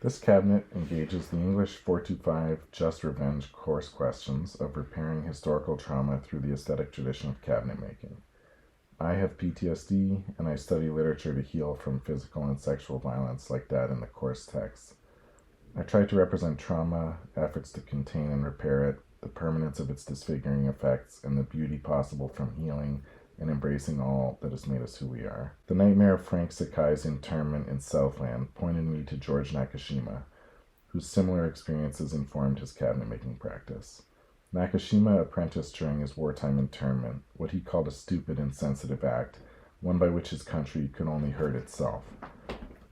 This cabinet engages the English 425 Just Revenge course questions of repairing historical trauma through the aesthetic tradition of cabinet making. I have PTSD, and I study literature to heal from physical and sexual violence like that in the course text. I try to represent trauma, efforts to contain and repair it, the permanence of its disfiguring effects, and the beauty possible from healing and embracing all that has made us who we are. The nightmare of Frank Sakai's internment in Southland pointed me to George Nakashima, whose similar experiences informed his cabinet-making practice. Nakashima apprenticed during his wartime internment, what he called a stupid, insensitive act, one by which his country could only hurt itself.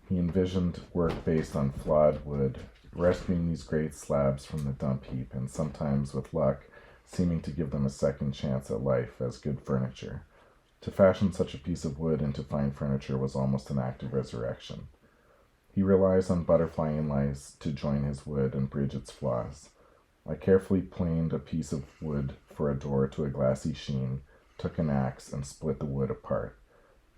He envisioned work based on flawed wood, rescuing these great slabs from the dump heap, and sometimes, with luck, seeming to give them a second chance at life as good furniture. To fashion such a piece of wood into fine furniture was almost an act of resurrection. He relies on butterfly inlays to join his wood and bridge its flaws. I carefully planed a piece of wood for a door to a glassy sheen, took an axe, and split the wood apart.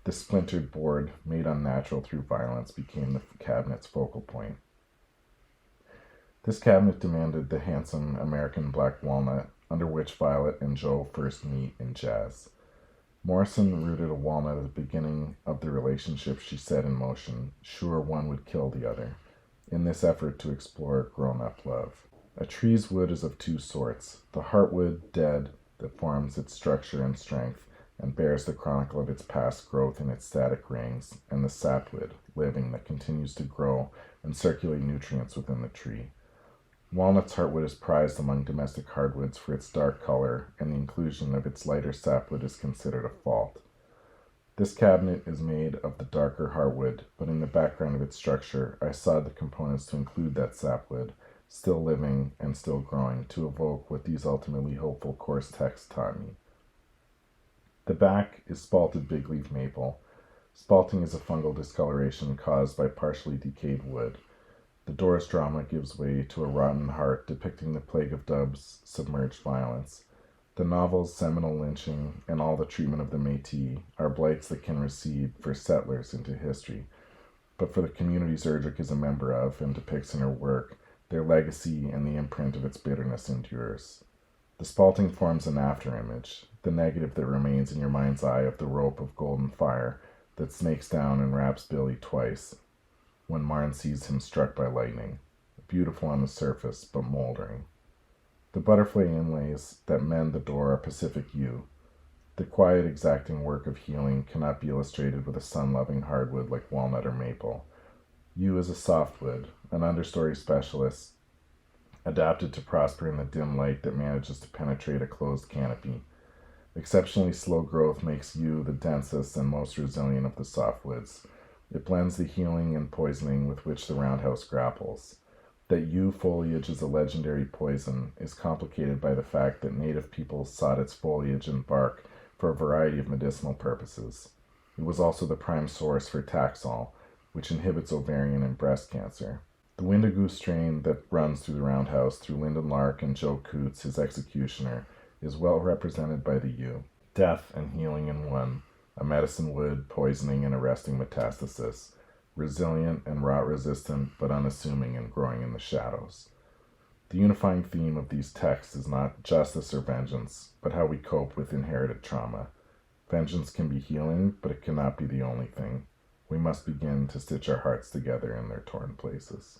This splintered board, made unnatural through violence, became the cabinet's focal point. This cabinet demanded the handsome American black walnut, under which Violet and Joe first meet in jazz. Morrison rooted a walnut at the beginning of the relationship she set in motion, sure one would kill the other, in this effort to explore grown-up love. A tree's wood is of two sorts: the heartwood, dead, that forms its structure and strength, and bears the chronicle of its past growth in its static rings, and the sapwood, living, that continues to grow and circulate nutrients within the tree. Walnut's heartwood is prized among domestic hardwoods for its dark color, and the inclusion of its lighter sapwood is considered a fault. This cabinet is made of the darker heartwood, but in the background of its structure, I sawed the components to include that sapwood, still living and still growing, to evoke what these ultimately hopeful course texts taught me. The back is spalted bigleaf maple. Spalting is a fungal discoloration caused by partially decayed wood. The door's drama gives way to a rotten heart depicting the plague of Dub's submerged violence. The novel's seminal lynching and all the treatment of the Métis are blights that can recede for settlers into history, but for the communities Erdrich is a member of and depicts in her work, their legacy and the imprint of its bitterness endures. The spalting forms an afterimage, the negative that remains in your mind's eye of the rope of golden fire that snakes down and wraps Billy twice, when Marn sees him struck by lightning, beautiful on the surface, but moldering. The butterfly inlays that mend the door are Pacific yew. The quiet, exacting work of healing cannot be illustrated with a sun-loving hardwood like walnut or maple. Yew is a softwood, an understory specialist, adapted to prosper in the dim light that manages to penetrate a closed canopy. Exceptionally slow growth makes yew the densest and most resilient of the softwoods. It blends the healing and poisoning with which the roundhouse grapples. That yew foliage is a legendary poison is complicated by the fact that native peoples sought its foliage and bark for a variety of medicinal purposes. It was also the prime source for Taxol, which inhibits ovarian and breast cancer. The Windigo strain that runs through the roundhouse through Lyndon Lark and Joe Coots, his executioner, is well represented by the yew. Death and healing in one, a medicine wood, poisoning and arresting metastasis, resilient and rot-resistant, but unassuming and growing in the shadows. The unifying theme of these texts is not justice or vengeance, but how we cope with inherited trauma. Vengeance can be healing, but it cannot be the only thing. We must begin to stitch our hearts together in their torn places.